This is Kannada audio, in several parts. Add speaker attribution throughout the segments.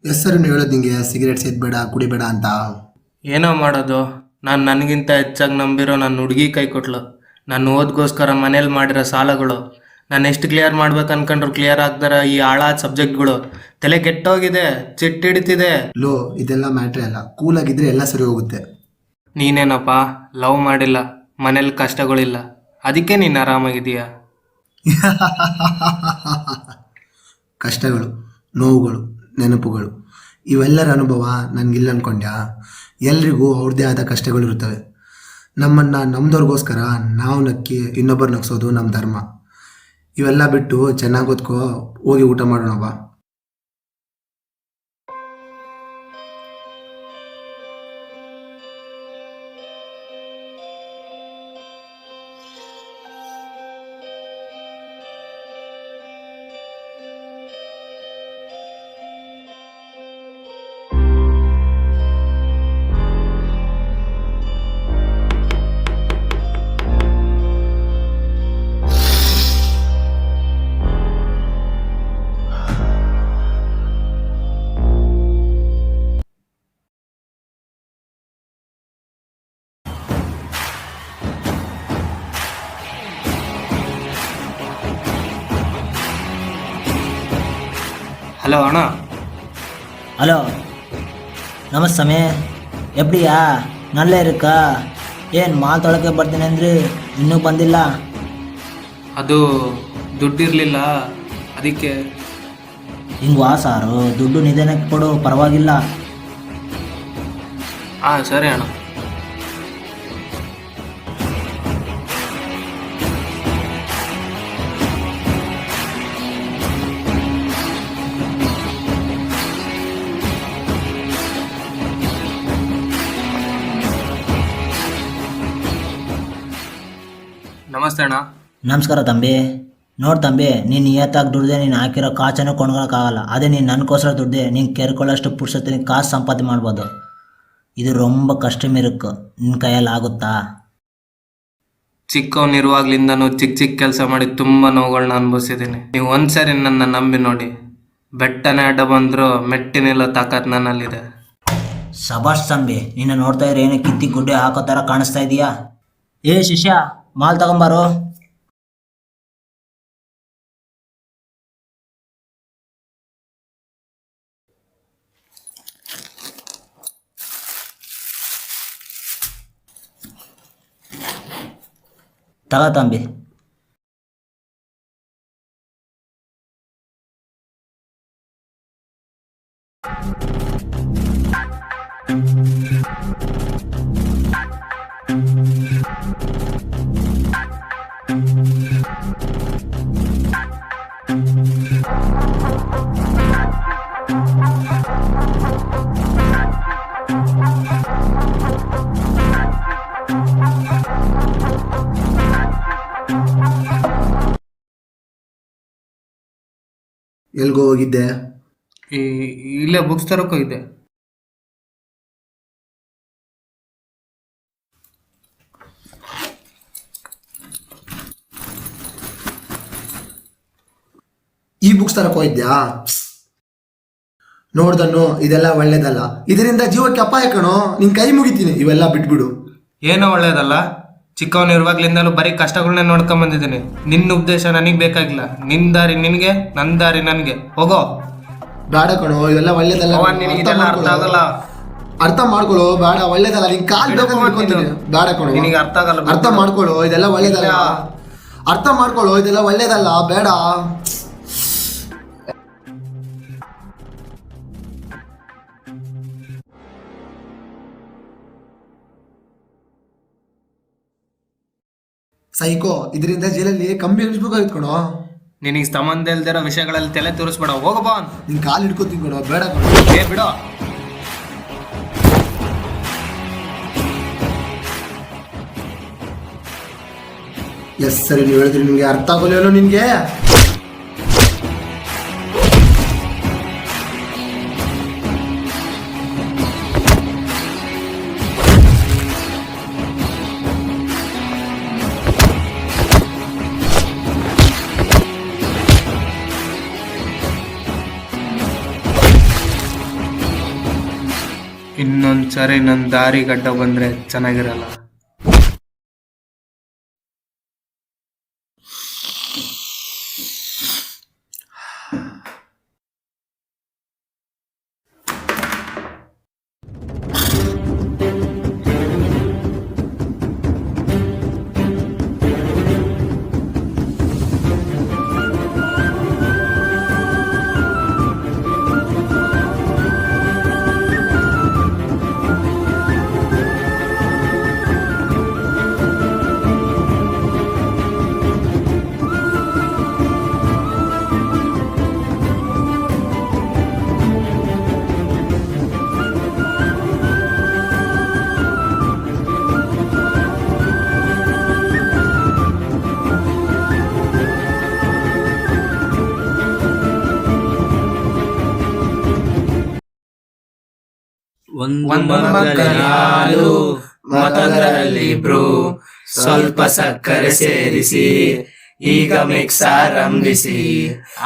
Speaker 1: ಹೆಸರು ಹೇಳೋದು ನಿಂಗೆ ಸಿಗರೇಟ್ ಸೇದ್ಬೇಡ ಕುಡಿಬೇಡ ಅಂತ.
Speaker 2: ಏನೋ ಮಾಡೋದು, ನಾನು ನನಗಿಂತ ಹೆಚ್ಚಾಗಿ ನಂಬಿರೋ ನನ್ನ ಹುಡುಗಿ ಕೈ ಕೊಟ್ಲು. ನಾನು ಓದ್ಗೋಸ್ಕರ ಮನೇಲಿ ಮಾಡಿರೋ ಸಾಲಗಳು, ನಾನು ಎಷ್ಟು ಕ್ಲಿಯರ್ ಮಾಡ್ಬೇಕು ಅನ್ಕೊಂಡ್ರು ಕ್ಲಿಯರ್ ಆಗ್ದಾರ ಈ ಹಾಳಾದ ಸಬ್ಜೆಕ್ಟ್ಗಳು. ತಲೆ ಕೆಟ್ಟೋಗಿದೆ, ಚಿಟ್ಟು ಹಿಡಿತಿದೆ.
Speaker 1: ಲೋ, ಇದೆಲ್ಲ ಮ್ಯಾಟ್ರೇ ಅಲ್ಲ. ಕೂಲಾಗಿದ್ರೆ ಎಲ್ಲ ಸರಿ ಹೋಗುತ್ತೆ.
Speaker 2: ನೀನೇನಪ್ಪ ಲವ್ ಮಾಡಿಲ್ಲ, ಮನೇಲಿ ಕಷ್ಟಗಳಿಲ್ಲ, ಅದಕ್ಕೆ ನೀನು ಆರಾಮಾಗಿದೀಯ.
Speaker 1: ಕಷ್ಟಗಳು, ನೋವುಗಳು, ನೆನಪುಗಳು, ಇವೆಲ್ಲರ ಅನುಭವ ನನಗಿಲ್ಲ ಅನ್ಕೊಂಡ್ಯಾ? ಎಲ್ರಿಗೂ ಅವ್ರದ್ದೇ ಆದ ಕಷ್ಟಗಳಿರುತ್ತವೆ. ನಮ್ಮನ್ನು ನಮ್ದವ್ರಿಗೋಸ್ಕರ ನಾವು ನಕ್ಕಿ ಇನ್ನೊಬ್ಬರು ನಗ್ಸೋದು ನಮ್ಮ ಧರ್ಮ. ಇವೆಲ್ಲ ಬಿಟ್ಟು ಚೆನ್ನಾಗಿ ಓದ್ಕೋ, ಹೋಗಿ ಊಟ ಮಾಡೋಣ ಬಾ.
Speaker 2: ಹಲೋ ಅಣ್ಣ.
Speaker 3: ஹலோ ನಮಸ್ತೆ ಸಮೇ, ಎಪ್ಡಿಯಾ? ನಲ್ಲೇ ಇರುಕ್ಕಾ? ಏನು ಮಾಲ್ ತೊಳಕ್ಕೆ ಬರ್ತೀನಿ ಅಂದ್ರಿ, ಇನ್ನೂ ಬಂದಿಲ್ಲ?
Speaker 2: ಅದು ದುಡ್ಡಿರಲಿಲ್ಲ, ಅದಕ್ಕೆ.
Speaker 3: ಹಿಂಗೆ ಸಾರು, ದುಡ್ಡು ನಿಧಾನಕ್ಕೆ ಕೊಡು, ಪರವಾಗಿಲ್ಲ.
Speaker 2: ಹಾಂ ಸರಿ ಅಣ್ಣ. ನಮಸ್ತೆ ಅಣ್ಣ.
Speaker 3: ನಮಸ್ಕಾರ ತಂಬಿ. ನೋಡು ತಂಬಿ, ನೀನು ನಿಯತ್ತಾಗಿ ದುಡ್ದೆ ನೀನು ಹಾಕಿರೋ ಕಾಸನ್ನು ಕೊಂಡ್ಕೊಳಕ್ಕಾಗಲ್ಲ. ಅದೇ ನೀನು ನನಗೋಸ್ಕರ ದುಡ್ದೆ ನೀನು ಕೇರ್ಕೊಳ್ಳೋಷ್ಟು ಪುರುಷತೆ ಕಾಸು ಸಂಪಾದನೆ ಮಾಡ್ಬೋದು. ಇದು ರೊಂಬ ಕಷ್ಟಮಿರುಕ್ಕು, ನಿನ್ನ ಕೈಯಲ್ಲಿ ಆಗುತ್ತಾ?
Speaker 2: ಚಿಕ್ಕವನಿರುವಾಗ್ಲಿಂದನೂ ಚಿಕ್ಕ ಚಿಕ್ಕ ಕೆಲಸ ಮಾಡಿ ತುಂಬ ನೋವುಗಳನ್ನ ಅನುಭವಿಸಿದ್ದೀನಿ. ನೀವು ಒಂದ್ಸರಿ ನನ್ನ ನಂಬಿ ನೋಡಿ, ಬೆಟ್ಟನೇ ಅಡ್ಡ ಬಂದರೂ ಮೆಟ್ಟಿನಿಲ್ಲ ತಾಕತ್ ನನ್ನಲ್ಲಿದೆ.
Speaker 3: ಶಬಾಷ್ ತಂಬಿ, ನಿನ್ನ ನೋಡ್ತಾ ಇದ್ರೆ ಏನೋ ಕಿತ್ತಿ ಗುಡ್ಡೆ ಹಾಕೋ ಥರ ಕಾಣಿಸ್ತಾ ಇದೆಯಾ? ಏ ಶಿಷ್ಯ, ಮಾಲ್ ತಗೊಂಬಾರೋ. ತಗೋ ತಂಬಿ.
Speaker 1: ಎಲ್ಗೋ ಹೋಗಿದ್ದೆ?
Speaker 2: ಇಲ್ಲೇ ಬುಕ್ಸ್ ತರಕ್ಕೆ ಹೋಗಿದ್ದೆ.
Speaker 1: ಈ ಬುಕ್ಸ್ ತರಕ್ಕೆ ಹೋಗಿದ್ಯಾ? ನೋಡ್ದನ್ನು, ಇದೆಲ್ಲ ಒಳ್ಳೇದಲ್ಲ. ಇದರಿಂದ ಜೀವಕ್ಕೆ ಅಪಾಯ ಕಣೋ. ನಿನ್ ಕೈ ಮುಗಿತೀನಿ, ಇವೆಲ್ಲ ಬಿಟ್ಬಿಡು.
Speaker 2: ಏನೋ ಒಳ್ಳೇದಲ್ಲ, ಚಿಕ್ಕವನಿರುವಾಗ್ಲಿಂದಲೂ ಬರೀ ಕಷ್ಟಗಳನ್ನೇ ನೋಡ್ಕೊಂಡ್ ಬಂದಿದ್ದೀನಿ. ನಿನ್ನ ಉದ್ದೇಶ ನನಗೆ ಬೇಕಾಗಿಲ್ಲ. ನಿನ್ನ ದಾರಿ ನಿನಗೆ, ನನ್ನ ದಾರಿ ನನಗೆ. ಹೋಗೋ.
Speaker 1: ಬೇಡ ಕಣೋ, ಇದೆಲ್ಲ ಒಳ್ಳೇದಲ್ಲ.
Speaker 2: ನಿನಗೆಲ್ಲ ಅರ್ಥ ಆಗಲ್ಲ.
Speaker 1: ಅರ್ಥ ಮಾಡ್ಕೊಳ್ಳೋ, ಬೇಡ, ಒಳ್ಳೇದಲ್ಲ. ನಿನ್ ಕಾಲ್ ಬೇಡ ಕಣೋ,
Speaker 2: ನಿನಗೆ ಅರ್ಥ ಆಗಲ್ಲ.
Speaker 1: ಅರ್ಥ ಮಾಡ್ಕೊಳ್ಳೋ, ಇದೆಲ್ಲ ಒಳ್ಳೇದಲ್ಲ. ಅರ್ಥ ಮಾಡ್ಕೊಳ್ಳೋ, ಇದೆಲ್ಲ ಒಳ್ಳೇದಲ್ಲ, ಬೇಡ. ಸೈಕೋ, ಇದರಿಂದ ಜೈಲಲ್ಲಿ ಕಂಬಿ ಅನಿಸ್ಬೇಕಾಗಿತ್ತು ಕಣೋ.
Speaker 2: ನಿನಗೆ ಸಂಬಂಧ ಇಲ್ದಿರೋ ವಿಷಯಗಳಲ್ಲಿ ತಲೆ ತೋರಿಸ್ಬೇಡ. ಹೋಗಬಾ.
Speaker 1: ನಿನ್ ಕಾಲು ಹಿಡ್ಕೋತೀನಿ ಕಣೋ, ಬೇಡ ಕಣೋ.
Speaker 2: ಬಿಡೋ.
Speaker 1: ಎಸ್ ಸರಿ, ನೀವು ಹೇಳಿದ್ರಿ. ನಿಮ್ಗೆ ಅರ್ಥ ಆಗೋಲ್ವೇನೋ ನಿನ್ಗೆ?
Speaker 2: ಒಂದ್ಸರಿ ನನ್ನ ದಾರಿ ಗಡ್ಡ ಬಂದ್ರೆ ಚೆನ್ನಾಗಿರಲ್ಲ.
Speaker 4: ಒಂದು ಮಗನ ಹಾಲು ಮತ್ತೊಂದರಲ್ಲಿ ಬ್ರೂ ಸ್ವಲ್ಪ ಸಕ್ಕರೆ ಸೇರಿಸಿ ಈಗ ಮಿಕ್ಸ್ ಆರಂಭಿಸಿ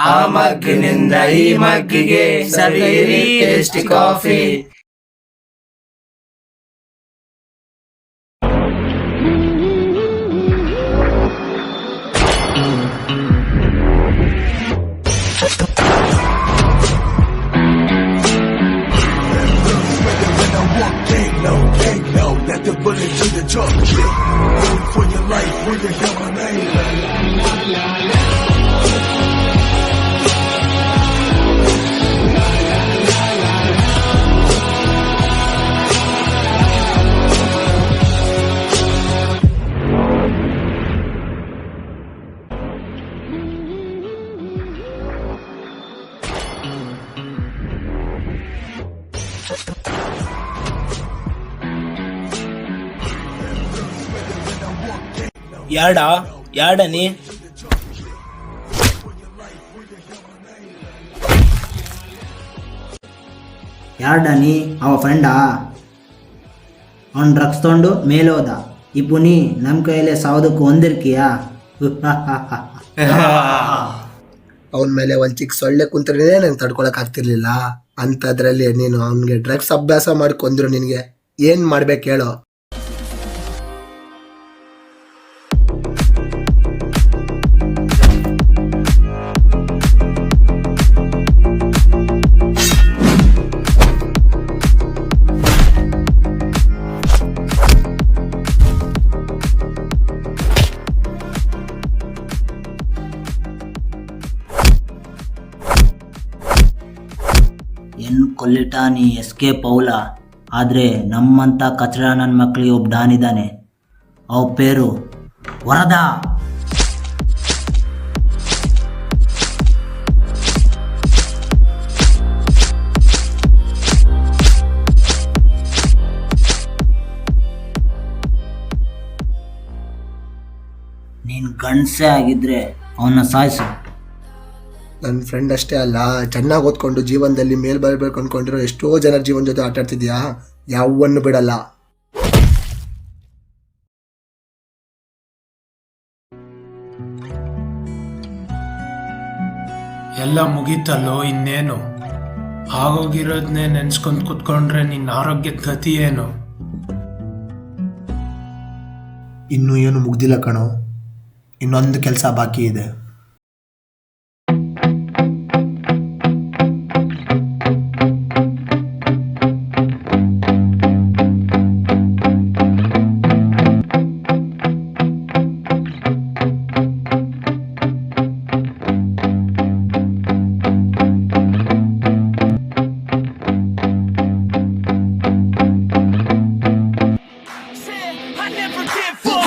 Speaker 4: ಆ ಮಗ್ಗಿನಿಂದ ಈ ಮಗ್ಗಿಗೆ ಸವಿಯಿರಿ tasty coffee.
Speaker 5: Let the bullet to the drum kick. Wait for your life when you hear my name.
Speaker 4: ಯಾಡನಿ
Speaker 3: ಯಾರ್ಡನಿ ಅವ ಫ್ರೆಂಡಾ? ಅವ್ನು ಡ್ರಗ್ಸ್ ತೊಗೊಂಡು ಮೇಲೆ ಹೋದ. ಈ ಪುನಿ ನಮ್ಮ ಕೈಯಲ್ಲೇ ಸಾವುದಕ್ಕೂ ಹೊಂದಿರ್ಕಿಯಾ?
Speaker 1: ಅವನ ಮೇಲೆ ಒಂದು ಚಿಕ್ಕ ಸೊಳ್ಳೆ ಕುಂತ್ರೆ ನಂಗೆ ತಡ್ಕೊಳಕ್ ಆಗ್ತಿರ್ಲಿಲ್ಲ. ಅಂಥದ್ರಲ್ಲಿ ನೀನು ಅವನಿಗೆ ಡ್ರಗ್ಸ್ ಅಭ್ಯಾಸ ಮಾಡ್ಕೊಂಡ್ರು ನಿನಗೆ ಏನು ಮಾಡ್ಬೇಕು ಹೇಳೋ?
Speaker 3: ಎನ್ ಕೊಲ್ಲಿಟ ನೀ ಎಸ್ಕೇಪ್ ಅವಲ. ಆದರೆ ನಮ್ಮಂಥ ಕಚಡ ನನ್ನ ಮಕ್ಕಳಿಗೆ ಒಬ್ಬ ಡಾನ್ ಇದ್ದಾನೆ. ಅವ ಪೇರು ವರದ. ನೀನು ಗಂಡಸೇ ಆಗಿದ್ರೆ ಅವನ್ನ ಸಾಯಿಸು.
Speaker 1: ನನ್ನ ಫ್ರೆಂಡ್ ಅಷ್ಟೇ ಅಲ್ಲ, ಚೆನ್ನಾಗಿ ಓದ್ಕೊಂಡು ಜೀವನದಲ್ಲಿ ಮೇಲ್ ಬರಬೇಕು ಅಂದ್ಕೊಂಡಿರೋ ಎಷ್ಟೋ ಜನರ ಜೀವನ ಜೊತೆ ಆಟ ಆಡ್ತಿದ್ಯಾ. ಯಾವನ್ನು ಬಿಡಲ್ಲ.
Speaker 6: ಎಲ್ಲ ಮುಗೀತಲ್ಲೋ, ಇನ್ನೇನು? ಆಗೋಗಿರೋದನ್ನೇ ನೆನ್ಸ್ಕೊಂಡ್ ಕುತ್ಕೊಂಡ್ರೆ ನಿನ್ನ ಆರೋಗ್ಯದ ಗತಿ ಏನು?
Speaker 1: ಇನ್ನೂ ಏನು ಮುಗ್ದಿಲ್ಲ ಕಣೋ, ಇನ್ನೊಂದು ಕೆಲಸ ಬಾಕಿ ಇದೆ.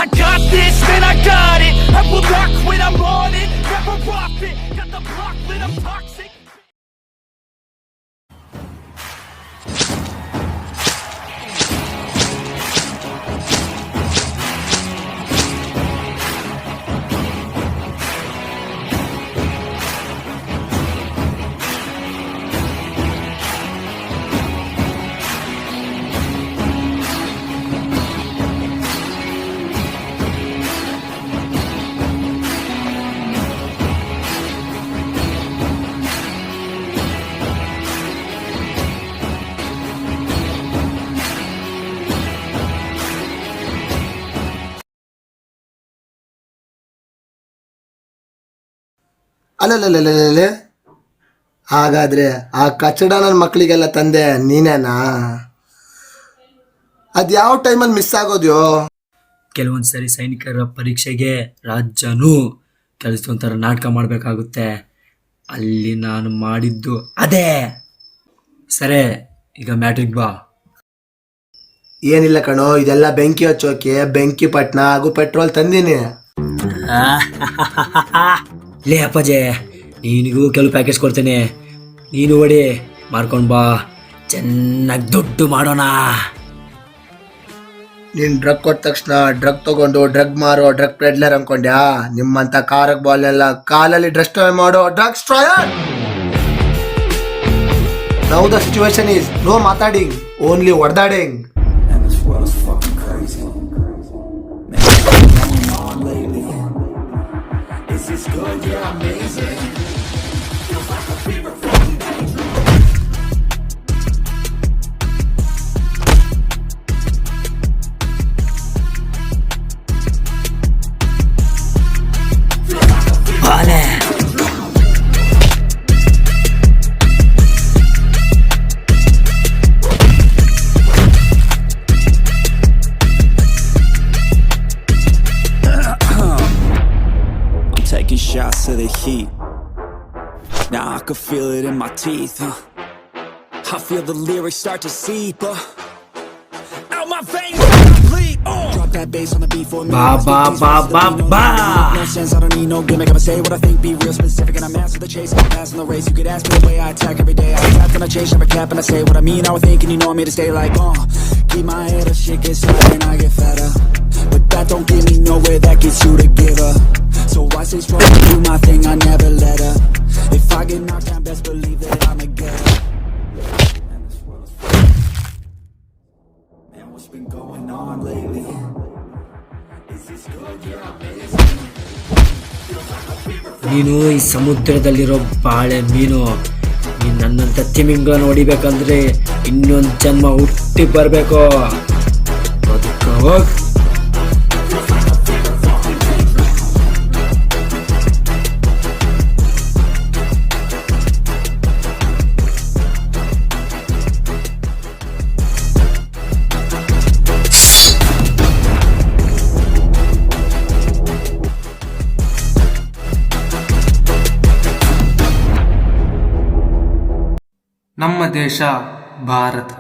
Speaker 5: I got this, man, I got it. I will rock when I'm on it. Never rock it. Got the block lit, I'm toxic.
Speaker 1: ಅಲ್ಲಲ್ಲಲ್ಲೇ, ಹಾಗಾದ್ರೆ ಆ ಕಚಡ ನನ್ನ ಮಕ್ಕಳಿಗೆಲ್ಲ ತಂದೆ ನೀನೇನಾ? ಅದ್ಯಾವ ಟೈಮಲ್ಲಿ ಮಿಸ್ ಆಗೋದ್ಯೋ?
Speaker 4: ಕೆಲವೊಂದ್ಸರಿ ಸೈನಿಕರ ಪರೀಕ್ಷೆಗೆ ರಾಜನು ಕೆಲಸದೊಂಥರ ನಾಟಕ ಮಾಡಬೇಕಾಗುತ್ತೆ. ಅಲ್ಲಿ ನಾನು ಮಾಡಿದ್ದು ಅದೇ. ಸರಿ, ಈಗ ಮ್ಯಾಟ್ರಿಕ್ ಬಾ.
Speaker 1: ಏನಿಲ್ಲ ಕಣೋ, ಇದೆಲ್ಲ ಬೆಂಕಿ ಹಚ್ಚೋಕೆ ಬೆಂಕಿ ಪಟ್ನ ಹಾಗೂ ಪೆಟ್ರೋಲ್ ತಂದೀನಿ.
Speaker 4: ಲೇ ಅಪ್ಪಾಜೆ, ನಿನಗೂ ಕೆಲವು ಪ್ಯಾಕೇಜ್ ಕೊಡ್ತೇನೆ, ನೀನು ಹೊಡಿ, ಮಾರ್ಕೊಂಡು ಬಾ, ಚೆನ್ನಾಗಿ ದುಡ್ಡು ಮಾಡೋಣ.
Speaker 1: ನೀನು ಡ್ರಗ್ ಕೊಟ್ಟ ತಕ್ಷಣ ಡ್ರಗ್ ತಗೊಂಡು ಡ್ರಗ್ ಮಾರೋ ಡ್ರಗ್ ಪೆಡ್ಲರ್ ಅನ್ಕೊಂಡ್ಯಾ? ನಿಮ್ಮಂತ ಕಾರಕ್ ಬಾಲ್ ಎಲ್ಲ ಕಾಲಲ್ಲಿ ಡ್ರಗ್ ಮಾಡೋ ಡ್ರಗ್ ಸ್ಟ್ರಾಯರ್. Now the situation is no ಮಾತಾಡಿಂಗ್, ಓನ್ಲಿ ಹೊಡೆದಾಡಿಂಗ್.
Speaker 5: Taking shots of the heat. Now I can feel it in my teeth. I feel the lyrics start to seep out my veins. Bleed. Drop that bass on the beat for me.
Speaker 4: Ba ba ba ba ba.
Speaker 5: No sense, I don't need no gimmick. I'ma say what I think, be real specific, and I'm after the chase. I'm passing the race. You could ask me the way I attack every day. I attack and I chase, never cap, and I say what I mean. I would think, and you know me to stay like, keep my head up, shit gets higher and I get fatter. But that don't get me nowhere, that gets you to give up. So I stay strong, do my thing, I never let up. If I get knocked down, best believe that I'ma get up. Man, what's been going on lately? Is this good? Yeah, amazing.
Speaker 4: ನೀನು ಈ ಸಮುದ್ರದಲ್ಲಿರೋ ಬಾಳೆ ಮೀನು, ನೀನು ನನ್ನಂಥ ತಿಮಿಂಗಲನ್ನು ಹೊಡಿಬೇಕಂದ್ರೆ ಇನ್ನೊಂದು ಜನ್ಮ ಹುಟ್ಟಿ ಬರಬೇಕು. ಹೋಗ್.
Speaker 2: ನಮ್ಮ ದೇಶ ಭಾರತ.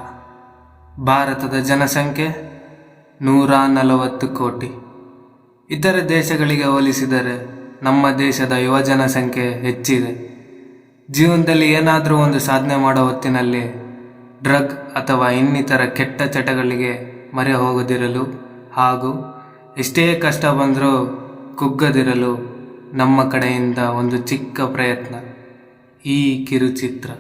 Speaker 2: ಭಾರತದ ಜನಸಂಖ್ಯೆ 140 ಕೋಟಿ. ಇತರ ದೇಶಗಳಿಗೆ ಹೋಲಿಸಿದರೆ ನಮ್ಮ ದೇಶದ ಯುವಜನ ಸಂಖ್ಯೆ ಹೆಚ್ಚಿದೆ. ಜೀವನದಲ್ಲಿ ಏನಾದರೂ ಒಂದು ಸಾಧನೆ ಮಾಡೋ ಹೊತ್ತಿನಲ್ಲಿ ಡ್ರಗ್ ಅಥವಾ ಇನ್ನಿತರ ಕೆಟ್ಟ ಚಟಗಳಿಗೆ ಮೊರೆ ಹೋಗದಿರಲು ಹಾಗೂ ಎಷ್ಟೇ ಕಷ್ಟ ಬಂದರೂ ಕುಗ್ಗದಿರಲು ನಮ್ಮ ಕಡೆಯಿಂದ ಒಂದು ಚಿಕ್ಕ ಪ್ರಯತ್ನ, ಈ ಕಿರುಚಿತ್ರ.